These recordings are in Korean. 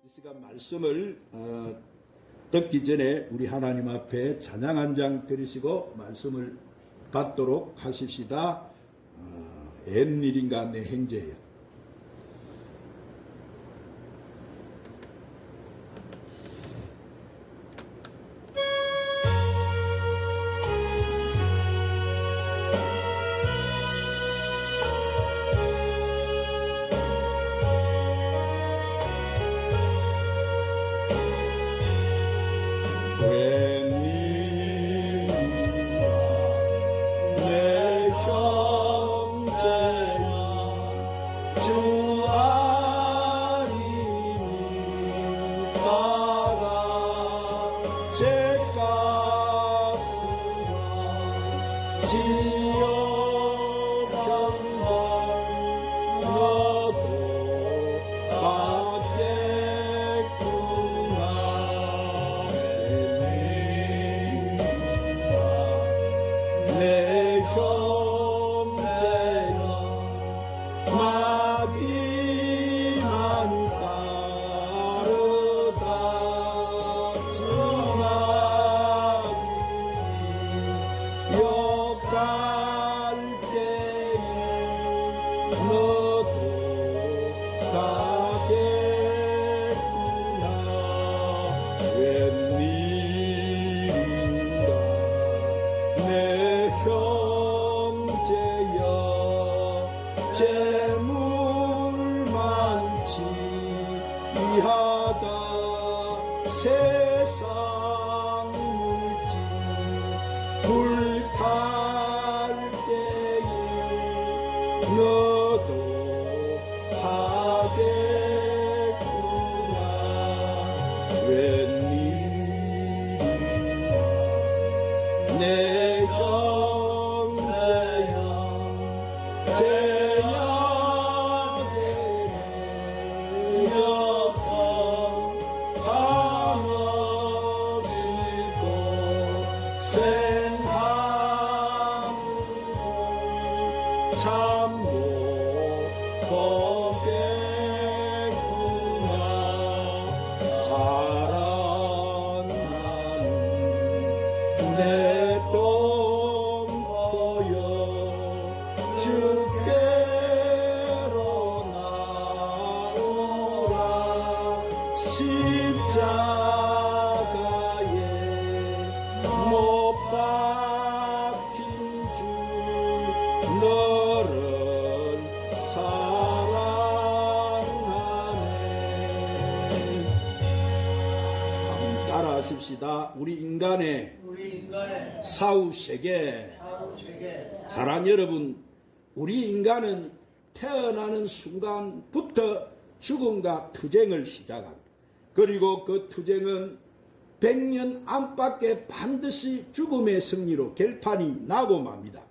이 시간 말씀을 듣기 전에 우리 하나님 앞에 찬양 한 장 드리시고 말씀을 받도록 하십시다. 웬일인가 내 행제여. 우리 인간의 사후세계, 사랑 여러분, 우리 인간은 태어나는 순간부터 죽음과 투쟁을 시작합니다. 그리고 그 투쟁은 100년 안팎에 반드시 죽음의 승리로 결판이 나고 맙니다.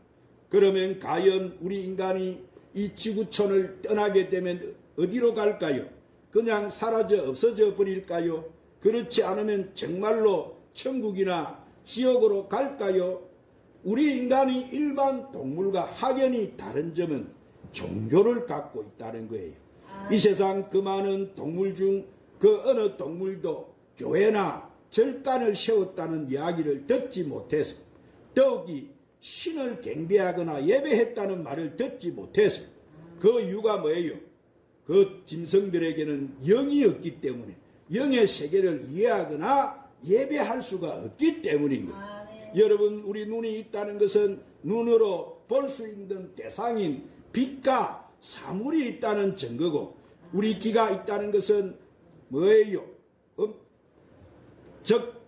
그러면 과연 우리 인간이 이 지구촌을 떠나게 되면 어디로 갈까요? 그냥 사라져 없어져 버릴까요? 그렇지 않으면 정말로 천국이나 지옥으로 갈까요? 우리 인간이 일반 동물과 확연히 다른 점은 종교를 갖고 있다는 거예요. 이 세상 그 많은 동물 중 그 어느 동물도 교회나 절간을 세웠다는 이야기를 듣지 못해서, 더욱이 신을 경배하거나 예배했다는 말을 듣지 못해서, 그 이유가 뭐예요? 그 짐승들에게는 영이 없기 때문에 영의 세계를 이해하거나 예배할 수가 없기 때문인 거예요. 여러분, 우리 눈이 있다는 것은 눈으로 볼 수 있는 대상인 빛과 사물이 있다는 증거고, 우리 귀가 있다는 것은 뭐예요? 즉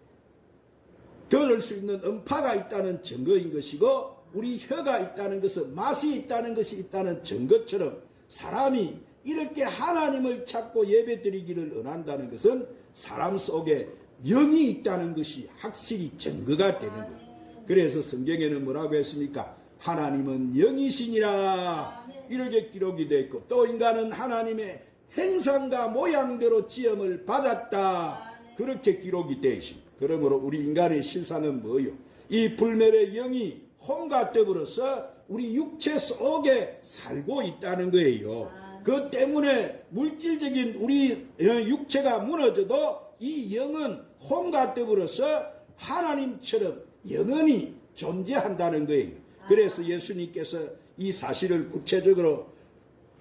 들을 수 있는 음파가 있다는 증거인 것이고, 우리 혀가 있다는 것은 맛이 있다는 것이 있다는 증거처럼, 사람이 이렇게 하나님을 찾고 예배드리기를 원한다는 것은 사람 속에 영이 있다는 것이 확실히 증거가 되는 거예요. 그래서 성경에는 뭐라고 했습니까? 하나님은 영이시니라, 이렇게 기록이 되어 있고, 또 인간은 하나님의 행상과 모양대로 지음을 받았다, 그렇게 기록이 되어 있습니다. 그러므로 우리 인간의 실상은 뭐요? 이 불멸의 영이 혼과 더불어서 우리 육체 속에 살고 있다는 거예요. 그 때문에 물질적인 우리 육체가 무너져도 이 영은 혼과됨으로써 하나님처럼 영원히 존재한다는 거예요. 그래서 예수님께서 이 사실을 구체적으로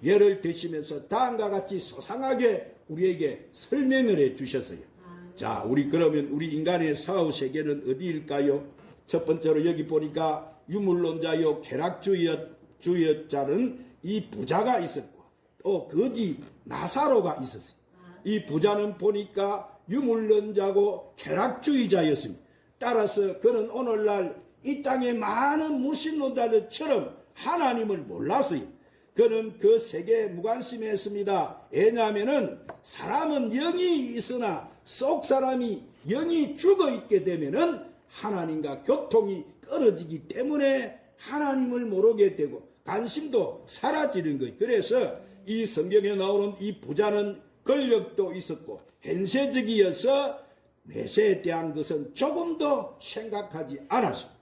예를 드시면서 다음과 같이 소상하게 우리에게 설명을 해 주셨어요. 자, 우리 그러면 우리 인간의 사후 세계는 어디일까요? 첫 번째로 여기 보니까 유물론자요 쾌락주의자는 이 부자가 있었고 또 거지 나사로가 있었어요. 이 부자는 보니까 유물론자고 쾌락주의자였습니다. 따라서 그는 오늘날 이 땅의 많은 무신론자들처럼 하나님을 몰랐어요. 그는 그 세계에 무관심했습니다. 왜냐하면은 사람은 영이 있으나 속 사람이 영이 죽어 있게 되면은 하나님과 교통이 끊어지기 때문에 하나님을 모르게 되고 관심도 사라지는 거예요. 그래서 이 성경에 나오는 이 부자는 권력도 있었고 현세적이어서 내세에 대한 것은 조금도 생각하지 않았습니다.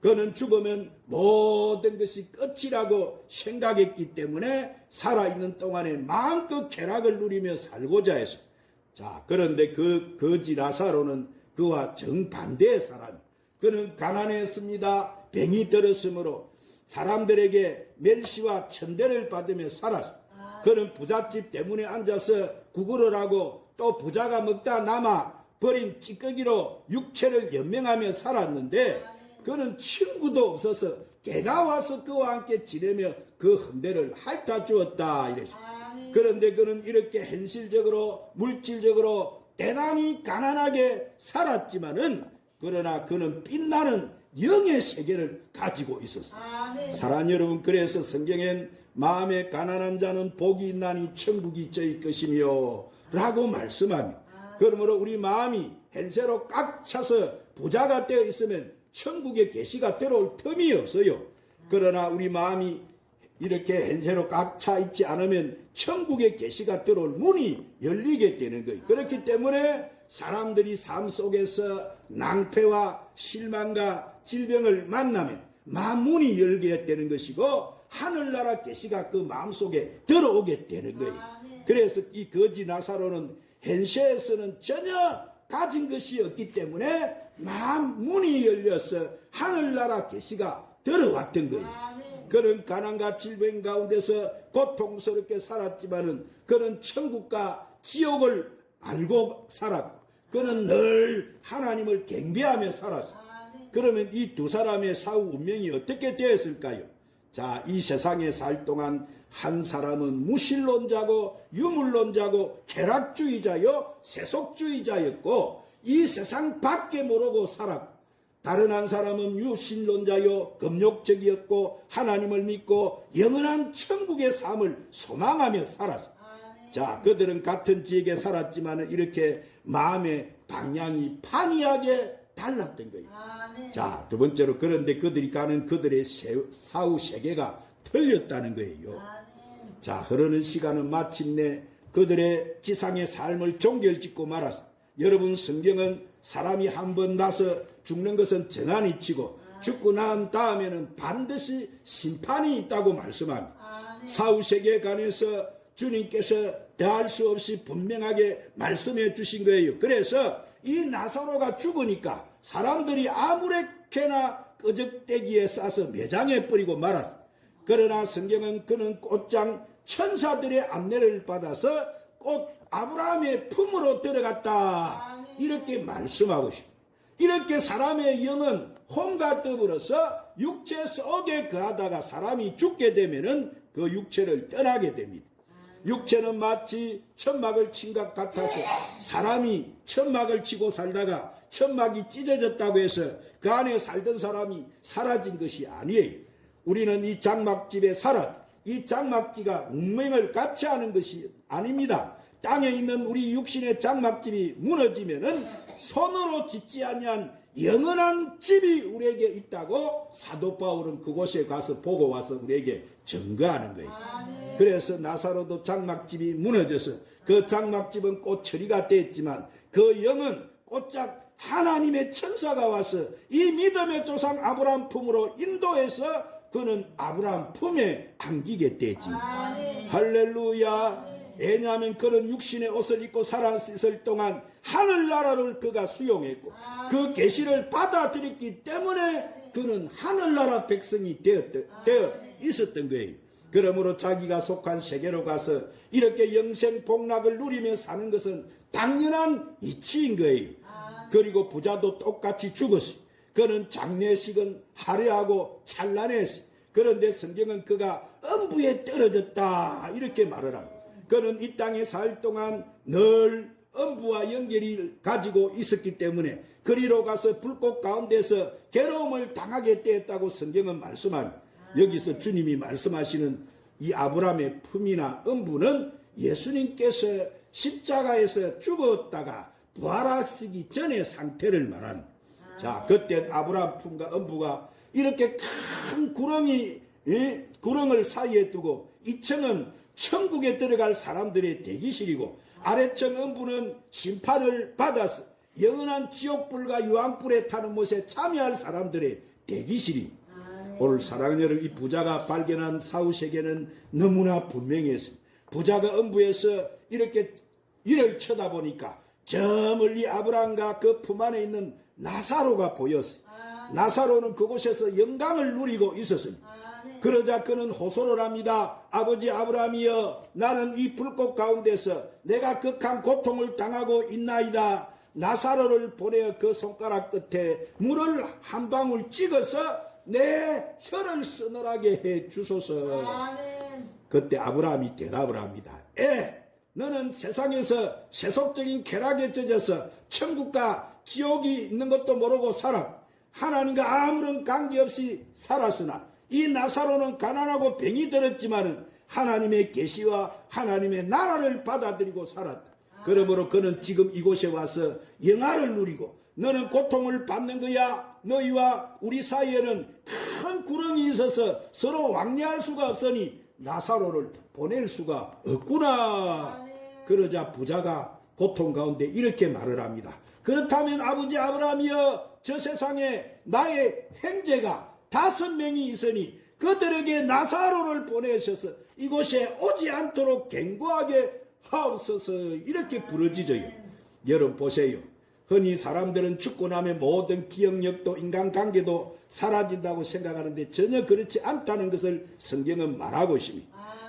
그는 죽으면 모든 것이 끝이라고 생각했기 때문에 살아있는 동안에 마음껏 쾌락을 누리며 살고자 했습니다. 자, 그런데 그 거지 라사로는 그와 정반대의 사람이, 그는 가난했습니다. 병이 들었으므로 사람들에게 멸시와 천대를 받으며 살았습니다. 그는 부잣집 때문에 앉아서 구걸을 하고 또 부자가 먹다 남아 버린 찌꺼기로 육체를 연명하며 살았는데 그는 친구도 없어서 개가 와서 그와 함께 지내며 그 흠대를 핥아 주었다 이랬습니다. 그런데 그는 이렇게 현실적으로 물질적으로 대단히 가난하게 살았지만은 그러나 그는 빛나는 영의 세계를 가지고 있었습니다. 사랑하는 여러분, 그래서 성경엔 마음에 가난한 자는 복이 있나니 천국이 저희 것이며 라고 말씀합니다. 그러므로 우리 마음이 현세로 꽉 차서 부자가 되어 있으면 천국의 계시가 들어올 틈이 없어요. 그러나 우리 마음이 이렇게 현세로 꽉 차 있지 않으면 천국의 계시가 들어올 문이 열리게 되는 거예요. 그렇기 때문에 사람들이 삶 속에서 낭패와 실망과 질병을 만나면 마음 문이 열게 되는 것이고 하늘나라 계시가 그 마음속에 들어오게 되는 거예요. 그래서 이 거지 나사로는 현세에서는 전혀 가진 것이 없기 때문에 마음 문이 열려서 하늘나라 계시가 들어왔던 거예요. 그는 가난과 질병 가운데서 고통스럽게 살았지만은 그는 천국과 지옥을 알고 살았고 그는 늘 하나님을 경배하며 살았습니다. 그러면 이 두 사람의 사후 운명이 어떻게 되었을까요? 자, 이 세상에 살 동안 한 사람은 무신론자고 유물론자고 쾌락주의자요 세속주의자였고 이 세상 밖에 모르고 살았고, 다른 한 사람은 유신론자요 금욕적이었고 하나님을 믿고 영원한 천국의 삶을 소망하며 살았습니다. 자, 그들은 같은 지역에 살았지만 이렇게 마음의 방향이 판이하게 달랐던 거예요. 자, 두 번째로 그런데 그들이 가는 그들의 사후 세계가 틀렸다는 거예요. 자, 흐르는 시간은 마침내 그들의 지상의 삶을 종결짓고 말았습니다. 여러분, 성경은 사람이 한 번 나서 죽는 것은 정한이치고 죽고 난 다음에는 반드시 심판이 있다고 말씀합니다. 사후 세계에 관해서 주님께서 더할 수 없이 분명하게 말씀해 주신 거예요. 그래서 이 나사로가 죽으니까 사람들이 아무렇게나 끄적대기에 싸서 매장해 버리고 말았습니다. 그러나 성경은 그는 곧장 천사들의 안내를 받아서 곧 아브라함의 품으로 들어갔다 이렇게 말씀하고 있습니다. 이렇게 사람의 영은 혼과 더불어서 육체 속에 거하다가 사람이 죽게 되면은 그 육체를 떠나게 됩니다. 육체는 마치 천막을 친 것 같아서 사람이 천막을 치고 살다가 천막이 찢어졌다고 해서 그 안에 살던 사람이 사라진 것이 아니에요. 우리는 이 장막집에 살아 이 장막지가 운명을 같이 하는 것이 아닙니다. 땅에 있는 우리 육신의 장막집이 무너지면은 손으로 짓지 아니한 영원한 집이 우리에게 있다고 사도 바울은 그곳에 가서 보고 와서 우리에게 증거하는 거예요. 그래서 나사로도 장막집이 무너져서 그 장막집은 곧 처리가 됐지만 그 영은 곧장 하나님의 천사가 와서 이 믿음의 조상 아브라함 품으로 인도해서 그는 아브라함 품에 안기게 되지. 할렐루야. 왜냐하면 그는 육신의 옷을 입고 살았을 동안 하늘나라를 그가 수용했고 그 계시를 받아들였기 때문에 그는 하늘나라 백성이 되어 있었던 거예요. 그러므로 자기가 속한 세계로 가서 이렇게 영생 복락을 누리며 사는 것은 당연한 이치인 거예요. 그리고 부자도 똑같이 죽었어요. 그는 장례식은 화려하고 찬란했어요. 그런데 성경은 그가 음부에 떨어졌다 이렇게 말을 합니다. 그는 이 땅에 살 동안 늘 음부와 연결이 가지고 있었기 때문에 그리로 가서 불꽃 가운데서 괴로움을 당하게 되었다고 성경은 말씀합니다. 여기서 주님이 말씀하시는 이 아브라함의 품이나 음부는 예수님께서 십자가에서 죽었다가 부활하시기 전의 상태를 말하는. 자, 그때 아브라함 품과 음부가 이렇게 큰 구렁을 사이에 두고 이 층은 천국에 들어갈 사람들의 대기실이고 아래층 음부는 심판을 받아서 영원한 지옥불과 유황불에 타는 못에 참여할 사람들의 대기실입니다. 오늘 사랑하는 여러분, 이 부자가 발견한 사후세계는 너무나 분명했습니다. 부자가 음부에서 이렇게 이를 쳐다보니까 저 멀리 아브라함과 그 품 안에 있는 나사로가 보였어요. 나사로는 그곳에서 영광을 누리고 있었습니다. 그러자 그는 호소를 합니다. 아버지 아브라함이여, 나는 이 불꽃 가운데서 내가 극한 고통을 당하고 있나이다. 나사로를 보내어 그 손가락 끝에 물을 한 방울 찍어서 내 혀를 서늘하게 해 주소서. 그때 아브라함이 대답을 합니다. 너는 세상에서 세속적인 쾌락에 젖어서 천국과 지옥이 있는 것도 모르고 살아. 하나님과 아무런 관계없이 살았으나 이 나사로는 가난하고 병이 들었지만은 하나님의 계시와 하나님의 나라를 받아들이고 살았다. 그러므로 그는 지금 이곳에 와서 영화를 누리고 너는 고통을 받는 거야. 너희와 우리 사이에는 큰 구렁이 있어서 서로 왕래할 수가 없으니 나사로를 보낼 수가 없구나. 그러자 부자가 고통 가운데 이렇게 말을 합니다. 그렇다면 아버지 아브라함이여, 저 세상에 나의 형제가 5명이 있으니 그들에게 나사로를 보내셔서 이곳에 오지 않도록 경고하게 하옵소서. 이렇게 부르짖어요. 여러분 보세요. 흔히 사람들은 죽고 나면 모든 기억력도 인간관계도 사라진다고 생각하는데 전혀 그렇지 않다는 것을 성경은 말하고 있습니다.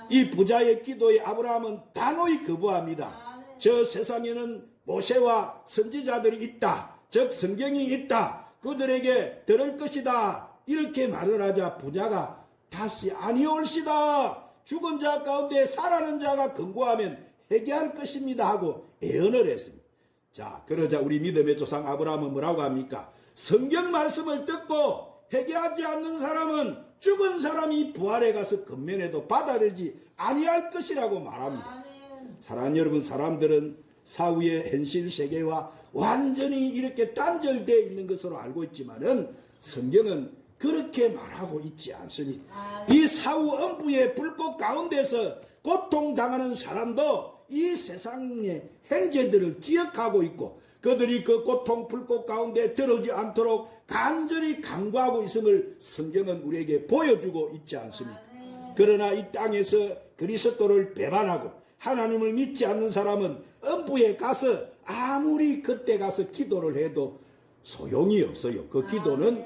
이 부자의 기도에 아브라함은 단호히 거부합니다. 저 세상에는 모세와 선지자들이 있다. 즉 성경이 있다. 그들에게 들을 것이다. 이렇게 말을 하자 부자가 다시 아니올시다. 죽은 자 가운데 살아난 자가 근고하면 회개할 것입니다 하고 애언을 했습니다. 자, 그러자 우리 믿음의 조상 아브라함은 뭐라고 합니까? 성경 말씀을 듣고 회개하지 않는 사람은 죽은 사람이 부활에 가서 근면에도 받아들이지 아니할 것이라고 말합니다. 사랑하는 여러분, 사람들은 사후의 현실 세계와 완전히 이렇게 단절되어 있는 것으로 알고 있지만은 성경은 그렇게 말하고 있지 않습니다. 이 사후 음부의 불꽃 가운데서 고통당하는 사람도 이 세상의 행제들을 기억하고 있고 그들이 그 고통 불꽃 가운데 들어오지 않도록 간절히 간구하고 있음을 성경은 우리에게 보여주고 있지 않습니까? 그러나 이 땅에서 그리스도를 배반하고 하나님을 믿지 않는 사람은 음부에 가서 아무리 그때 가서 기도를 해도 소용이 없어요. 그 기도는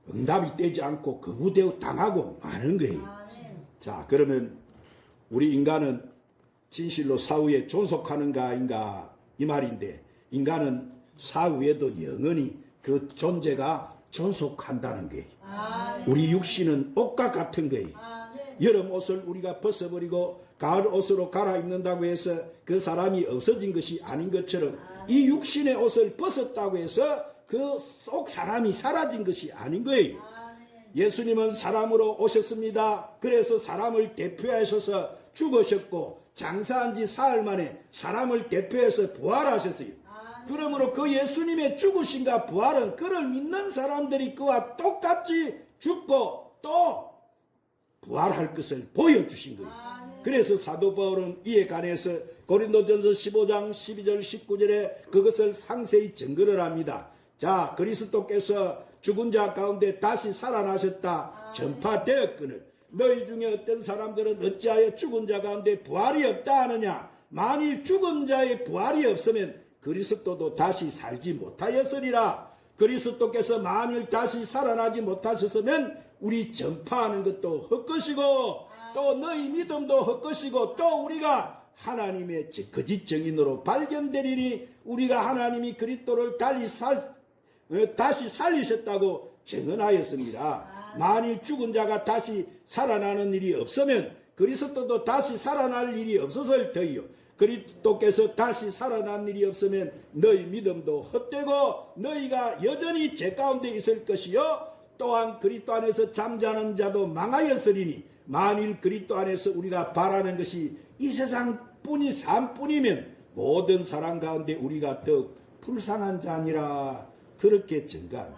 응답이 되지 않고 거부되어 당하고 마는 거예요. 자, 그러면 우리 인간은 진실로 사후에 존속하는가인가 이 말인데, 인간은 사후에도 영원히 그 존재가 존속한다는 거예요. 우리 육신은 옷과 같은 거예요. 여름 옷을 우리가 벗어버리고 가을 옷으로 갈아입는다고 해서 그 사람이 없어진 것이 아닌 것처럼 이 육신의 옷을 벗었다고 해서 그 속 사람이 사라진 것이 아닌 거예요. 예수님은 사람으로 오셨습니다. 그래서 사람을 대표하셔서 죽으셨고 장사한 지 사흘 만에 사람을 대표해서 부활하셨어요. 그러므로 그 예수님의 죽으심과 부활은 그를 믿는 사람들이 그와 똑같이 죽고 또 부활할 것을 보여주신 거예요. 그래서 사도 바울은 이에 관해서 고린도전서 15장 12절 19절에 그것을 상세히 증거를 합니다. 자, 그리스도께서 죽은 자 가운데 다시 살아나셨다 전파되었거늘 너희 중에 어떤 사람들은 어찌하여 죽은 자 가운데 부활이 없다 하느냐. 만일 죽은 자의 부활이 없으면 그리스도도 다시 살지 못하였으리라. 그리스도께서 만일 다시 살아나지 못하셨으면 우리 전파하는 것도 헛것이고 또 너희 믿음도 헛것이고 또 우리가 하나님의 거짓 증인으로 발견되리니 우리가 하나님이 그리스도를 다시 살리셨다고 증언하였습니다. 만일 죽은 자가 다시 살아나는 일이 없으면 그리스도도 다시 살아날 일이 없었을 터이요. 그리스도께서 다시 살아난 일이 없으면 너희 믿음도 헛되고 너희가 여전히 죄 가운데 있을 것이요. 또한 그리스도 안에서 잠자는 자도 망하였으리니 만일 그리스도 안에서 우리가 바라는 것이 이 세상뿐이 삶뿐이면 모든 사람 가운데 우리가 더욱 불쌍한 자니라. 그렇게 증가한.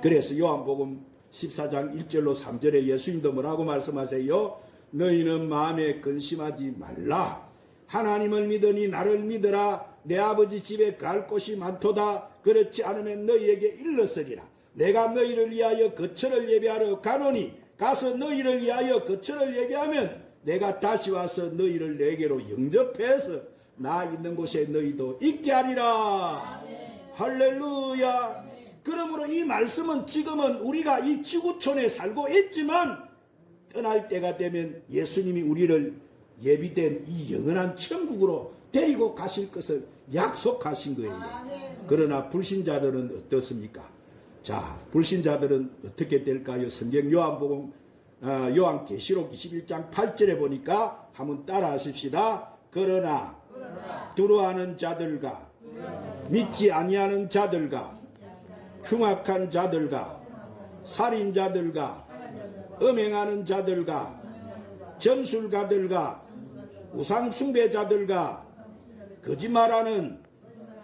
그래서 요한복음 14장 1절로 3절에 예수님도 뭐라고 말씀하세요? 너희는 마음에 근심하지 말라. 하나님을 믿으니 나를 믿으라. 내 아버지 집에 갈 곳이 많도다. 그렇지 않으면 너희에게 일렀으리라. 내가 너희를 위하여 거처를 예배하러 가노니 가서 너희를 위하여 거처를 예배하면 내가 다시 와서 너희를 내게로 영접해서 나 있는 곳에 너희도 있게 하리라. 할렐루야. 그러므로 이 말씀은 지금은 우리가 이 지구촌에 살고 있지만 떠날 때가 되면 예수님이 우리를 예비된 이 영원한 천국으로 데리고 가실 것을 약속하신 거예요. 그러나 불신자들은 어떻습니까? 자, 불신자들은 어떻게 될까요? 성경 요한계시록 21장 8절에 보니까 한번 따라 하십시다. 그러나 두려워하는 자들과 믿지 아니하는 자들과 흉악한 자들과 살인자들과 음행하는 자들과 점술가들과 우상숭배자들과 거짓말하는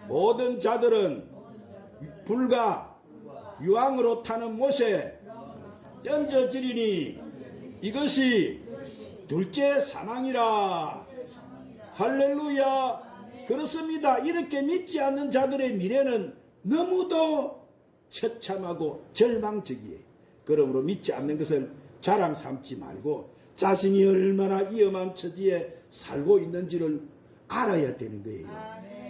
모든 자들은 불과 유황으로 타는 못에 던져지리니 이것이 둘째 사망이라. 할렐루야. 그렇습니다. 이렇게 믿지 않는 자들의 미래는 너무도 처참하고 절망적이에요. 그러므로 믿지 않는 것을 자랑 삼지 말고 자신이 얼마나 위험한 처지에 살고 있는지를 알아야 되는 거예요.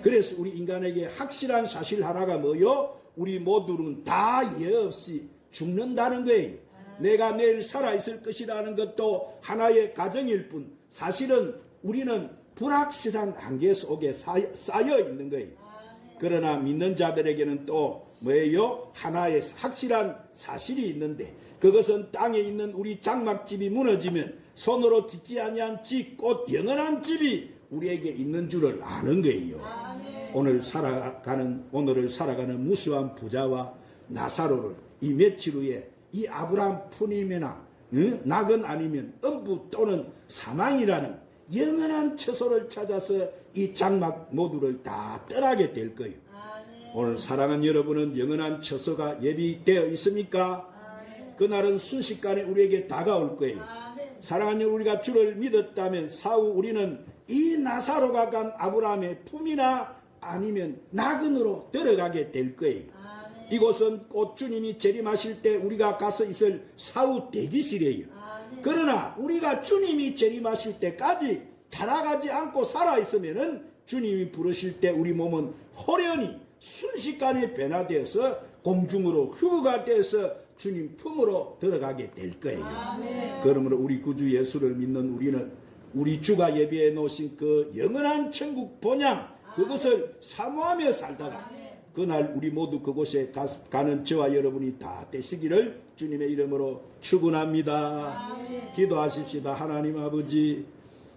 그래서 우리 인간에게 확실한 사실 하나가 뭐요? 우리 모두는 다 예 없이 죽는다는 거예요. 내가 내일 살아있을 것이라는 것도 하나의 가정일 뿐 사실은 우리는 불확실한 한계 속에 쌓여 있는 거예요. 그러나 믿는 자들에게는 또 뭐예요? 하나의 확실한 사실이 있는데 그것은 땅에 있는 우리 장막집이 무너지면 손으로 짓지 아니한 집, 곧 영원한 집이 우리에게 있는 줄을 아는 거예요. 오늘을 살아가는 무수한 부자와 나사로를 이 며칠 후에 이 아브라함 푸님이나 낙은 아니면 음부 또는 사망이라는 영원한 처소를 찾아서 이 장막 모두를 다 떠나게 될 거예요. 오늘 사랑하는 여러분은 영원한 처소가 예비되어 있습니까? 그날은 순식간에 우리에게 다가올 거예요. 사랑하는 우리가 주를 믿었다면 사후 우리는 이 나사로가 간 아브라함의 품이나 아니면 낙은으로 들어가게 될 거예요. 이곳은 곧 주님이 재림하실 때 우리가 가서 있을 사후 대기실이에요. 그러나 우리가 주님이 재림하실 때까지 타락하지 않고 살아있으면은 주님이 부르실 때 우리 몸은 호련히 순식간에 변화되어서 공중으로 휴가 되어서 주님 품으로 들어가게 될 거예요. 그러므로 우리 구주 예수를 믿는 우리는 우리 주가 예비해 놓으신 그 영원한 천국 본향 그것을 사모하며 살다가 그날 우리 모두 그곳에 가는 저와 여러분이 다 되시기를 주님의 이름으로 축원합니다. 기도하십시다. 하나님 아버지,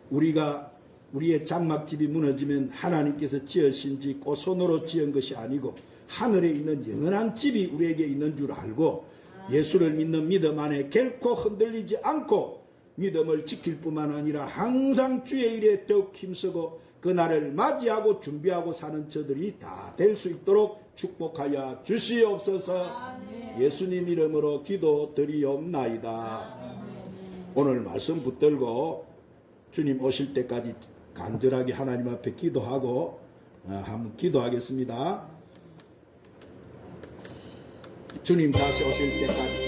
우리의 장막집이 무너지면 하나님께서 지으신 집, 그 손으로 지은 것이 아니고 하늘에 있는 영원한 집이 우리에게 있는 줄 알고 예수를 믿는 믿음 안에 결코 흔들리지 않고 믿음을 지킬 뿐만 아니라 항상 주의 일에 더욱 힘쓰고 그날을 맞이하고 준비하고 사는 저들이 다 될 수 있도록 축복하여 주시옵소서. 예수님 이름으로 기도드리옵나이다. 오늘 말씀 붙들고 주님 오실 때까지 간절하게 하나님 앞에 기도하고 한번 기도하겠습니다. 주님 다시 오실 때까지.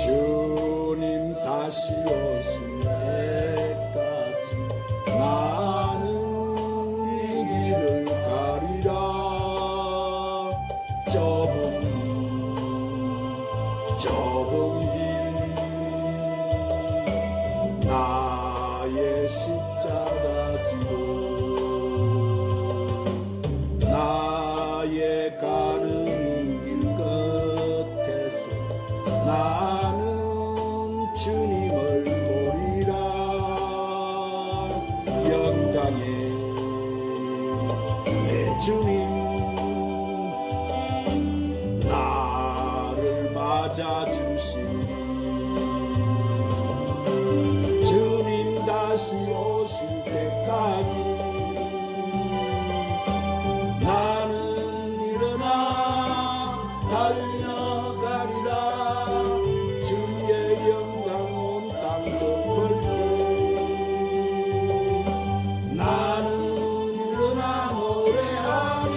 주님 다시 오실 때까지 나는 이 길을 가리라. 좁은 길 나의 십자가 지고 나의 가는 길 끝에서 나는 주님을 보리라. 영광의 내 주님 나를 맞아주시니 주님 다시 오실 때까지 나는 일어나 달려가리라. 주의 영광 온 땅 덮을 때 나는 일어나 노래하리.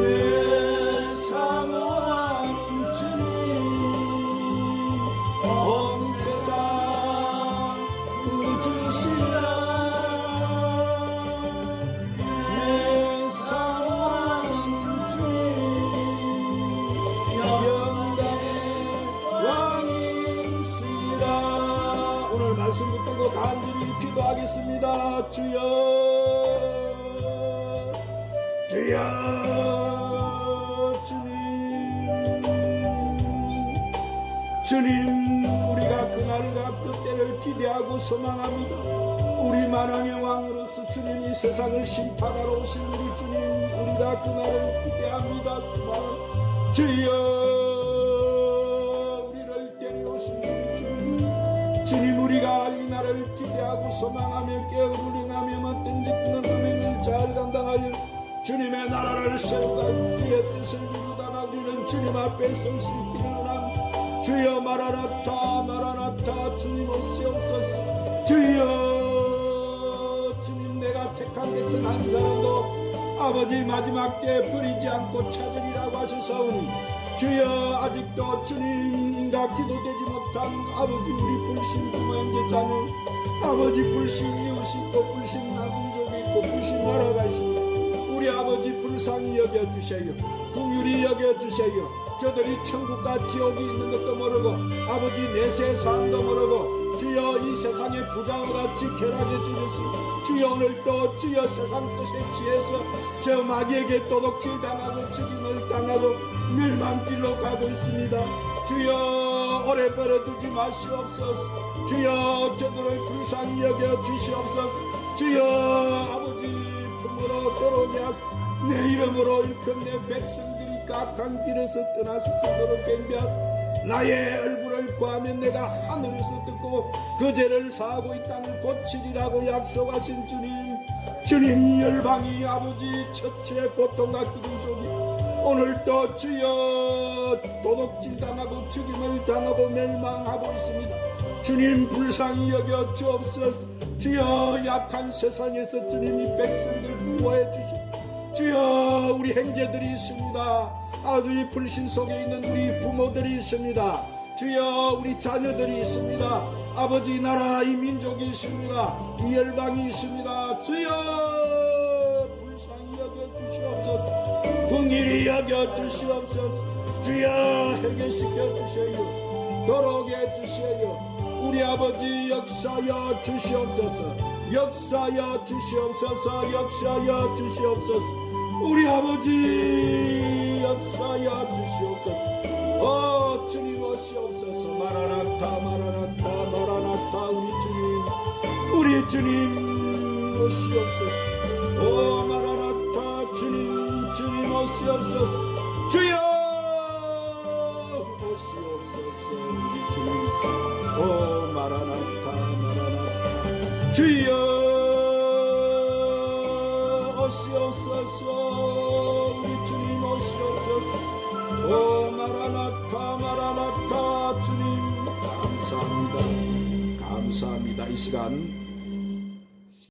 내 사모하는 주님 온 세상 구주시라. 내 사모하는 주님 영광의 왕이시라. 오늘 말씀 붙들고 간절히 기도하겠습니다. 주여 주여 주님 우리가 그날과 그때를 기대하고 소망합니다. 우리 만왕의 왕으로서 주님이 세상을 심판하러 오신 우리 주님 우리가 그날을 기대합니다. 주여 우리를 데려오신 우리 주님 우리가 이 날을 기대하고 소망하며 깨어를 행하며 어떤지 그는 은행을 잘 감당하여 주님의 나라를 세우다 주의 뜻을 이루다가 우리는 주님 앞에 설 수 있기를 원합니다. 주여 마라나타 마라나타 주님 오시옵소서. 주여 주님 내가 택한 백성 한 사람도 아버지 마지막 때 버리지 않고 찾으리라고 하셨사오니 주여 아직도 주님 인가 기도되지 못한 아버지 우리 불신 부모 형제 자녀 아버지 불신 이웃이 있고 불신 나군족이 있고 불신 나라가 있습니다. 우리 아버지 불쌍히 여겨주세요. 긍휼히 여겨주세요. 저들이 천국과 지옥이 있는 것도 모르고 아버지 내세 삶도 모르고 주여 이 세상의 부자와 같이 쾌락해 주셨으니 주여 오늘도 주여 세상 것에 취해서 저 마귀에게 도둑질 당하고 죽임을 당하고 멸망길로 가고 있습니다. 주여 오래 버려두지 마시옵소서. 주여 저들을 불쌍히 여겨 주시옵소서. 주여 아버지 품으로 돌아오게 하소서. 내 이름으로 일컫 내 백성들이 악한 길에서 떠나서 스스로 갱배하고 나의 얼굴을 구하면 내가 하늘에서 듣고 그 죄를 사하고 이 땅을 고치리라고 약속하신 주님 이 열방이 아버지 처치의 고통과 기름 속에 오늘도 주여 도둑질 당하고 죽임을 당하고 멸망하고 있습니다. 주님 불쌍히 여겨 주옵소서. 주여 약한 세상에서 주님 이 백성들 구하여 주시옵소서. 주여 우리 형제들이 있습니다. 아주 이 불신 속에 있는 우리 부모들이 있습니다. 주여 우리 자녀들이 있습니다. 아버지 나라 이 민족이 있습니다. 이 열방이 있습니다. 주여 불쌍히 여겨주시옵소서. 긍휼히 여겨주시옵소서. 주여 해결시켜 주세요. 돌아오게 해주세요. 우리 아버지 역사여 주시옵소서. 역사여 주시옵소서. 역사여 주시옵소서. 우리 아버지 역사여 주시옵소서. 주님 오시옵소서. 마라나타 마라나타 마라나타 우리 주님 오시옵소서. 마라나타 주님 오시옵소서. 주여 오시옵소서. 우리 주님 마라나타 마라나타 주여 오시옵소서. 우리 주님 오시옵소서. 오 마라나타 마라나타. 주님 감사합니다. 감사합니다. 이 시간